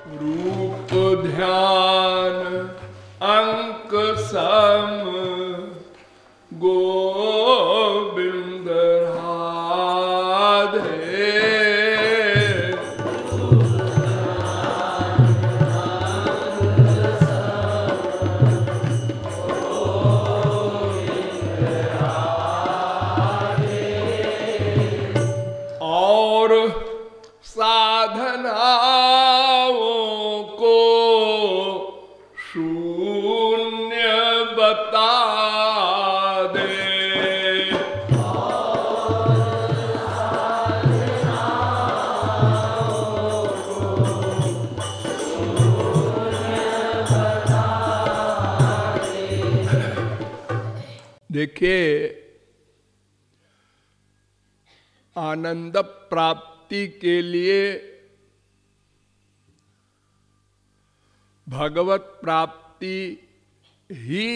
रूप ध्यान अंक सम गोविंद राधे। और साधनाओं को शून्य बता दे। देखिए, आनंद प्राप्ति के लिए भगवत प्राप्ति ही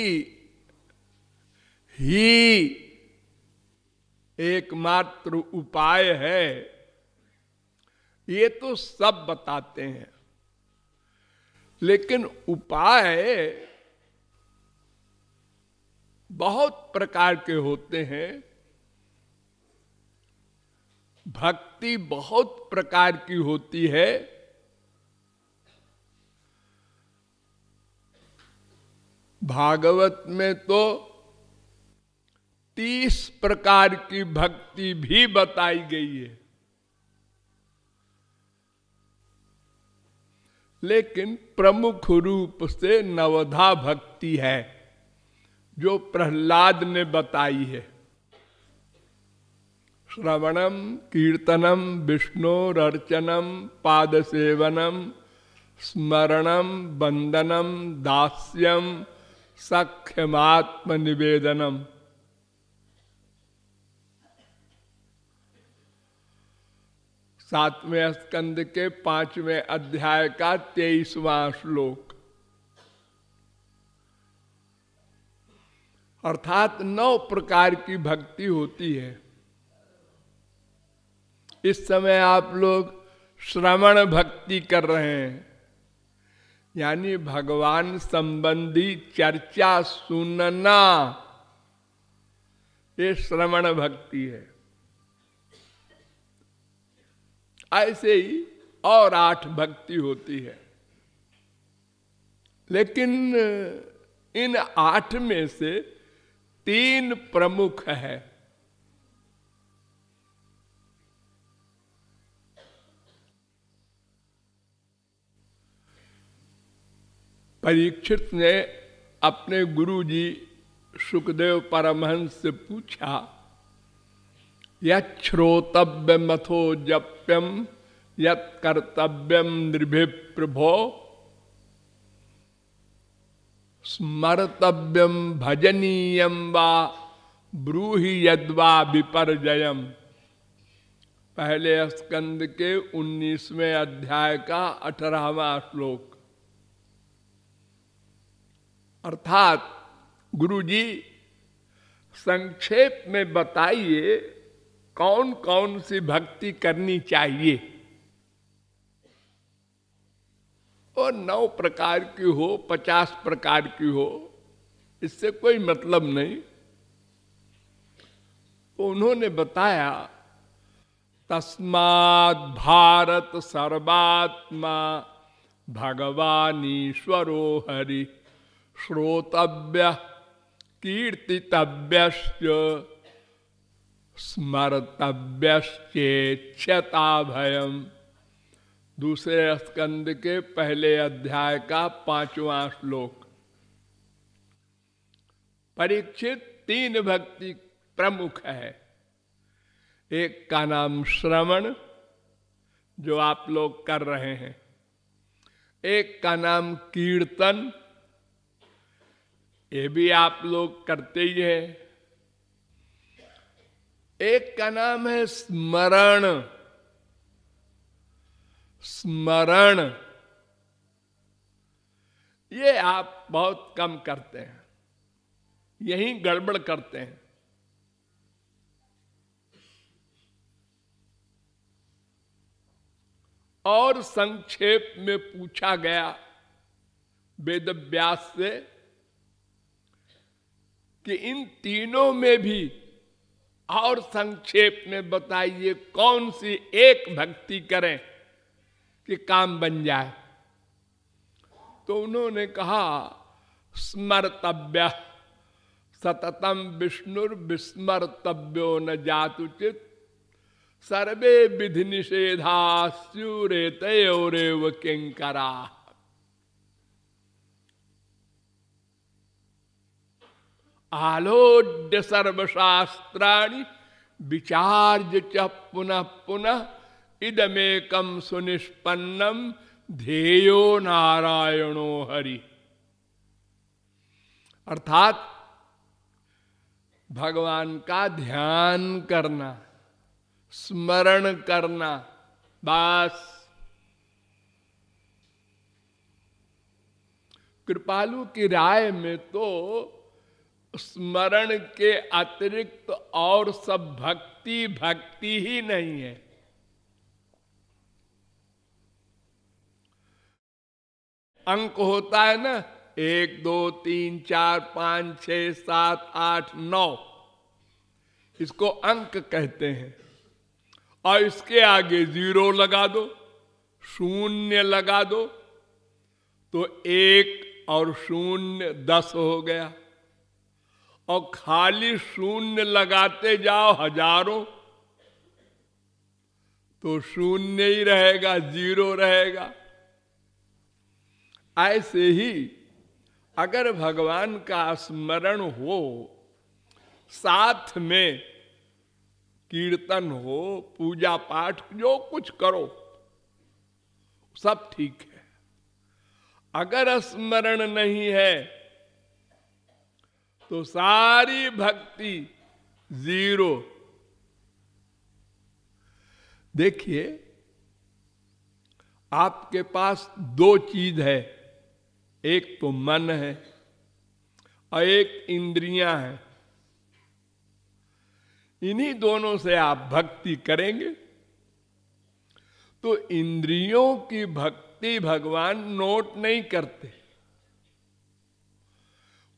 एकमात्र उपाय है, ये तो सब बताते हैं। लेकिन उपाय बहुत प्रकार के होते हैं, भक्ति बहुत प्रकार की होती है। भागवत में तो 30 प्रकार की भक्ति भी बताई गई है। लेकिन प्रमुख रूप से नवधा भक्ति है जो प्रहलाद ने बताई है। श्रवणम कीर्तनम विष्णोरर्चनम पादसेवनम स्मरणम वंदनम दास्यम सख्यमात्म निवेदनम। सातवें स्कंद के 5वें अध्याय का 23वां श्लोक। अर्थात 9 प्रकार की भक्ति होती है। इस समय आप लोग श्रवण भक्ति कर रहे हैं, यानी भगवान संबंधी चर्चा सुनना, ये श्रवण भक्ति है। ऐसे ही और 8 भक्ति होती है। लेकिन इन 8 में से 3 प्रमुख है। परीक्षित ने अपने गुरुजी सुखदेव परमहंस से पूछा, यत् श्रोतव्यमथो जप्यम यत् कर्तव्यम नृभि प्रभो स्मर्तव्यम भजनीयम वा ब्रूहि यद्वा विपर्जयम। पहले स्कंद के 19वें अध्याय का 18वां श्लोक। अर्थात गुरुजी संक्षेप में बताइए कौन कौन सी भक्ति करनी चाहिए। और 9 प्रकार की हो, 50 प्रकार की हो, इससे कोई मतलब नहीं। तो उन्होंने बताया, तस्मात् भारत सर्वात्मा भगवानीश्वरो हरि श्रोतव्य कीर्तितव्यश्च स्मर्तव्यश्चेच्छता भयम। दूसरे स्कंद के पहले अध्याय का 5वां श्लोक। परीक्षित 3 भक्ति प्रमुख है। एक का नाम श्रवण, जो आप लोग कर रहे हैं। एक का नाम कीर्तन, ये भी आप लोग करते ही हैं। एक का नाम है स्मरण। स्मरण ये आप बहुत कम करते हैं, यही गड़बड़ करते हैं। और संक्षेप में पूछा गया वेद व्यास से कि इन तीनों में भी और संक्षेप में बताइए कौन सी एक भक्ति करें कि काम बन जाए। तो उन्होंने कहा स्मर्तव्य सततम विष्णुर विस्मर्तव्यो न जातुचित सर्वे विधि निषेधा स्युरेतयोरेव किंकरा। आलोड्य सर्वशास्त्राणि विचार्य च पुनः पुनः इदमेकम सुनिष्पन्नम ध्येयो नारायणो हरि। अर्थात भगवान का ध्यान करना, स्मरण करना, बस। कृपालु की राय में तो स्मरण के अतिरिक्त और सब भक्ति भक्ति ही नहीं है। अंक होता है ना, 1 2 3 4 5 6 7 8 9, इसको अंक कहते हैं। और इसके आगे 0 लगा दो, 0 लगा दो, तो 1 और 0 10 हो गया। और खाली 0 लगाते जाओ हजारों, तो 0 ही रहेगा, 0 रहेगा। ऐसे ही अगर भगवान का स्मरण हो, साथ में कीर्तन हो, पूजा पाठ, जो कुछ करो, सब ठीक है। अगर स्मरण नहीं है तो सारी भक्ति 0। देखिए, आपके पास 2 चीज है, एक तो मन है और एक इंद्रियां हैं। इन्हीं दोनों से आप भक्ति करेंगे तो इंद्रियों की भक्ति भगवान नोट नहीं करते।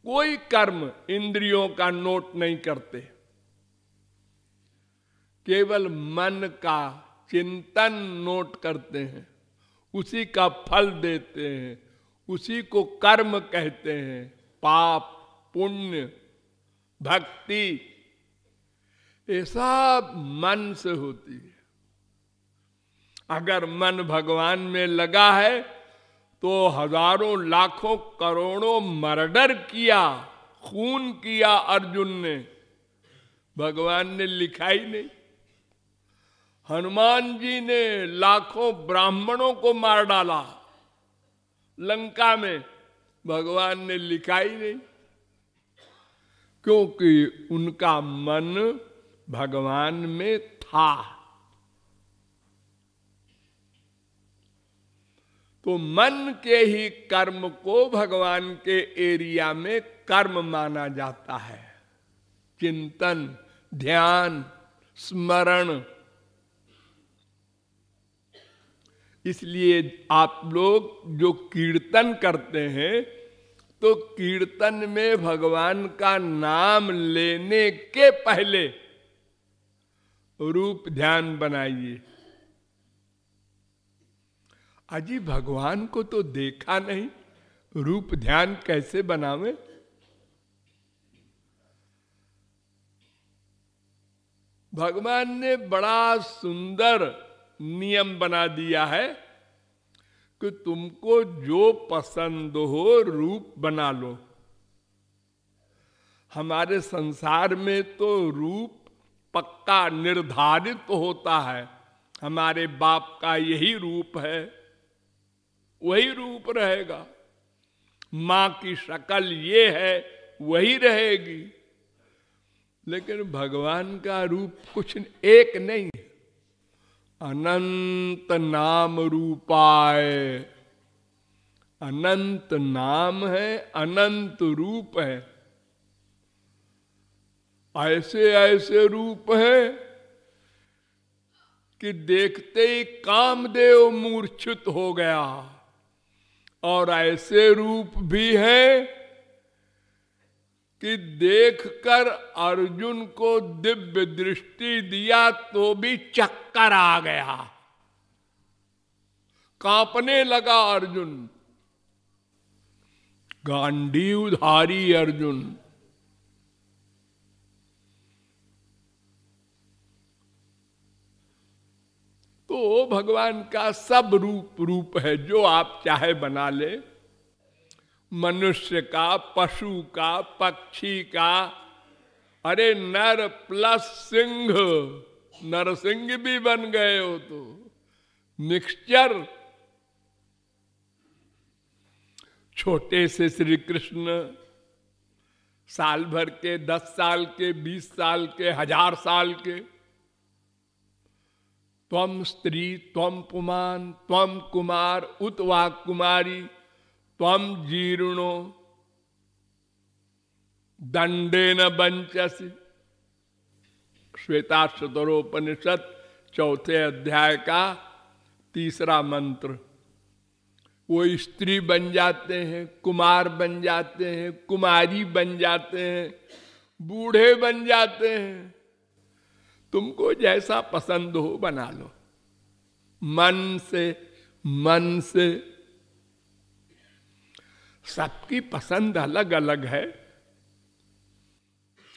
कोई कर्म इंद्रियों का नोट नहीं करते, केवल मन का चिंतन नोट करते हैं, उसी का फल देते हैं, उसी को कर्म कहते हैं। पाप, पुण्य, भक्ति, ये सब मन से होती है। अगर मन भगवान में लगा है तो हजारों लाखों करोड़ों मर्डर किया, खून किया अर्जुन ने, भगवान ने लिखा ही नहीं। हनुमान जी ने लाखों ब्राह्मणों को मार डाला लंका में, भगवान ने लिखा ही नहीं, क्योंकि उनका मन भगवान में था। तो मन के ही कर्म को भगवान के एरिया में कर्म माना जाता है। चिंतन, ध्यान, स्मरण। इसलिए आप लोग जो कीर्तन करते हैं तो कीर्तन में भगवान का नाम लेने के पहले रूप ध्यान बनाइए। अजी भगवान को तो देखा नहीं, रूप ध्यान कैसे बनावे? भगवान ने बड़ा सुंदर नियम बना दिया है कि तुमको जो पसंद हो रूप बना लो। हमारे संसार में तो रूप पक्का निर्धारित होता है। हमारे बाप का यही रूप है, वही रूप रहेगा। मां की शक्ल ये है, वही रहेगी। लेकिन भगवान का रूप कुछ एक नहीं है। अनंत नाम रूपाय, अनंत नाम है, अनंत रूप है। ऐसे ऐसे रूप है कि देखते ही कामदेव मूर्छित हो गया। और ऐसे रूप भी है कि देखकर अर्जुन को दिव्य दृष्टि दिया तो भी चक्कर आ गया, कांपने लगा अर्जुन, गांडीवधारी अर्जुन। तो भगवान का सब रूप है, जो आप चाहे बना ले, मनुष्य का, पशु का, पक्षी का, अरे नर प्लस सिंह, नरसिंह भी बन गए हो तो मिक्सचर। छोटे से श्री कृष्ण, साल भर के, 10 साल के, 20 साल के, 1000 साल के, त्वम स्त्री त्वम पुमान त्वम कुमार उत वा कुमारी त्वम जीर्णो दंडेन बंचसि। श्वेताश्वतरोपनिषद 4थे अध्याय का 3रा मंत्र। वो स्त्री बन जाते हैं, कुमार बन जाते हैं, कुमारी बन जाते हैं, बूढ़े बन जाते हैं, तुमको जैसा पसंद हो बना लो, मन से। मन से सबकी पसंद अलग अलग है।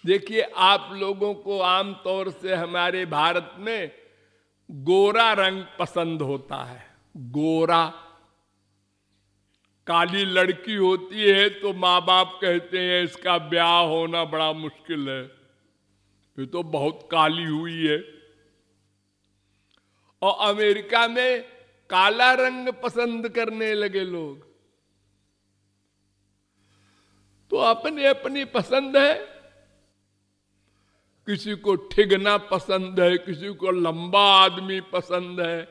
देखिए, आप लोगों को आमतौर से हमारे भारत में गोरा रंग पसंद होता है, गोरा। काली लड़की होती है तो माँ बाप कहते हैं इसका ब्याह होना बड़ा मुश्किल है, ये तो बहुत काली हुई है। और अमेरिका में काला रंग पसंद करने लगे लोग। तो अपनी अपनी पसंद है। किसी को ठिगना पसंद है, किसी को लंबा आदमी पसंद है,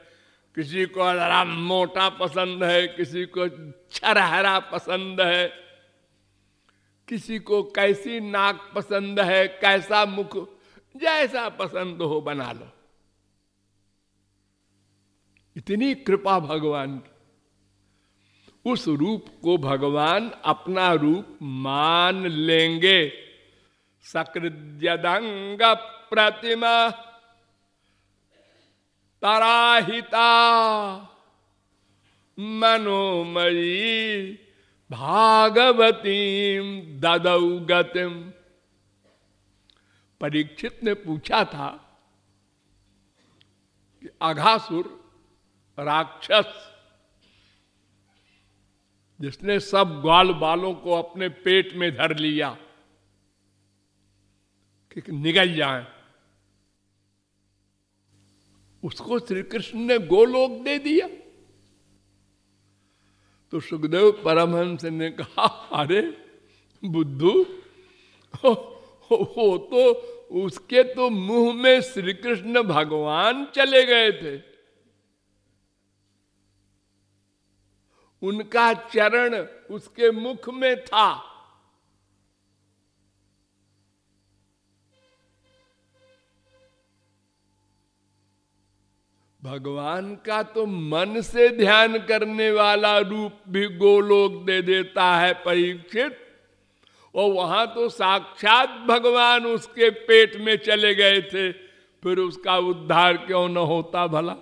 किसी को जरा मोटा पसंद है, किसी को छरहरा पसंद है, किसी को कैसी नाक पसंद है, कैसा मुख, जैसा पसंद हो बना लो। इतनी कृपा भगवान की। उस रूप को भगवान अपना रूप मान लेंगे। सकृद्यदंग प्रतिमा तराहिता मनोमयी भागवतीम ददौ गतिम। परीक्षित ने पूछा था कि अघासुर राक्षस, जिसने सब ग्वाल बालों को अपने पेट में धर लिया कि निगल जाए, उसको श्री कृष्ण ने गोलोक दे दिया। तो सुखदेव परमहंस ने कहा, अरे बुद्धू, हो तो उसके तो मुंह में श्री कृष्ण भगवान चले गए थे, उनका चरण उसके मुख में था। भगवान का तो मन से ध्यान करने वाला रूप भी गोलोक दे देता है परीक्षित। और वहां तो साक्षात भगवान उसके पेट में चले गए थे, फिर उसका उद्धार क्यों न होता भला।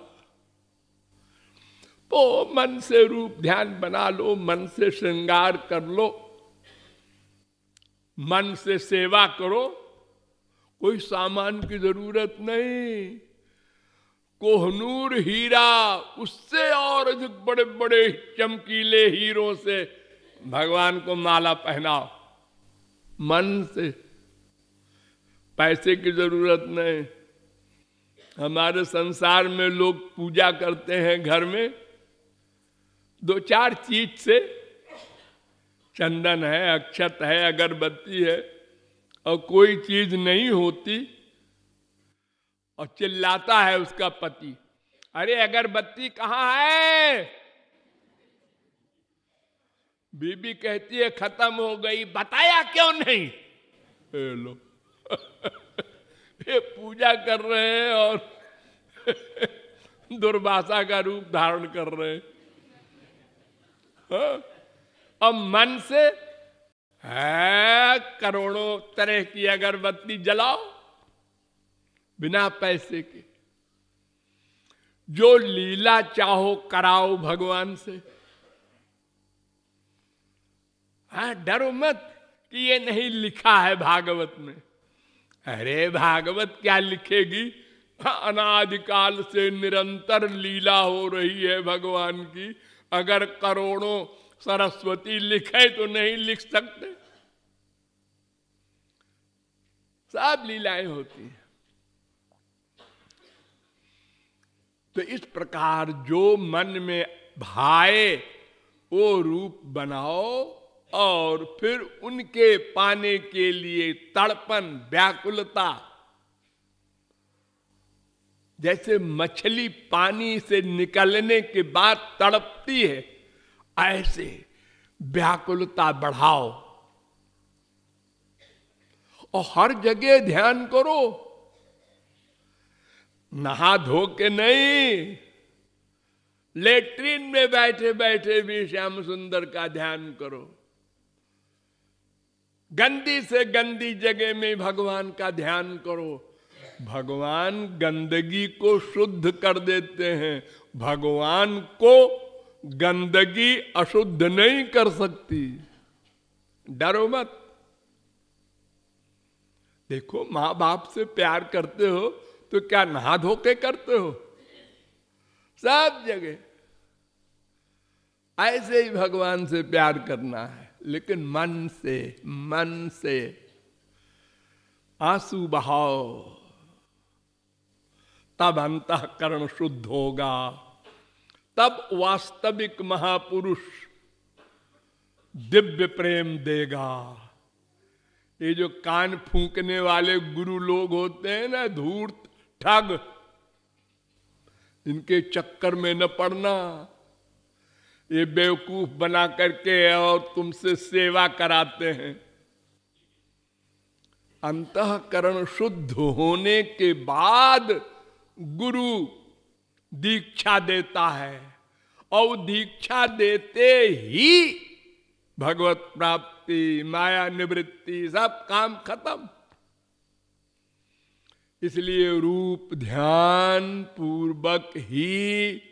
तो मन से रूप ध्यान बना लो, मन से श्रृंगार कर लो, मन से सेवा करो, कोई सामान की जरूरत नहीं। कोहनूर हीरा, उससे और अधिक बड़े बड़े चमकीले हीरों से भगवान को माला पहनाओ, मन से। पैसे की जरूरत नहीं। हमारे संसार में लोग पूजा करते हैं घर में 2-4 चीज से, चंदन है, अक्षत है, अगरबत्ती है, और कोई चीज नहीं होती और चिल्लाता है उसका पति, अरे अगरबत्ती कहाँ है? बीबी कहती है खत्म हो गई, बताया क्यों नहीं? लो ये पूजा कर रहे हैं और दुर्वासा का रूप धारण कर रहे हैं। हाँ? अब मन से है करोड़ों तरह की अगरबत्ती जलाओ बिना पैसे के, जो लीला चाहो कराओ भगवान से। हाँ, डरो मत कि ये नहीं लिखा है भागवत में। अरे भागवत क्या लिखेगी? हाँ, अनादिकाल से निरंतर लीला हो रही है भगवान की। अगर करोड़ों सरस्वती लिखे तो नहीं लिख सकते, सब लीलाएं होती हैं। तो इस प्रकार जो मन में भाए वो रूप बनाओ और फिर उनके पाने के लिए तड़पन, व्याकुलता, जैसे मछली पानी से निकलने के बाद तड़पती है, ऐसे व्याकुलता बढ़ाओ और हर जगह ध्यान करो। नहा धो के नहीं, लेट्रिन में बैठे बैठे भी श्याम सुंदर का ध्यान करो। गंदी से गंदी जगह में भगवान का ध्यान करो। भगवान गंदगी को शुद्ध कर देते हैं, भगवान को गंदगी अशुद्ध नहीं कर सकती। डरो मत। देखो, मां बाप से प्यार करते हो तो क्या नहा धो के करते हो? सब जगह ऐसे ही भगवान से प्यार करना है, लेकिन मन से, मन से आंसू बहाओ, तब अंतःकरण शुद्ध होगा, तब वास्तविक महापुरुष दिव्य प्रेम देगा। ये जो कान फूंकने वाले गुरु लोग होते हैं ना, धूर्त ठग, इनके चक्कर में न पड़ना। ये बेवकूफ बना करके और तुमसे सेवा कराते हैं। अंतःकरण शुद्ध होने के बाद गुरु दीक्षा देता है और दीक्षा देते ही भगवत प्राप्ति, माया निवृत्ति, सब काम खत्म। इसलिए रूप ध्यान पूर्वक ही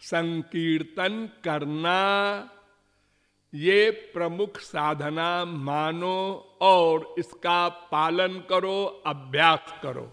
संकीर्तन करना ये प्रमुख साधना मानो और इसका पालन करो, अभ्यास करो।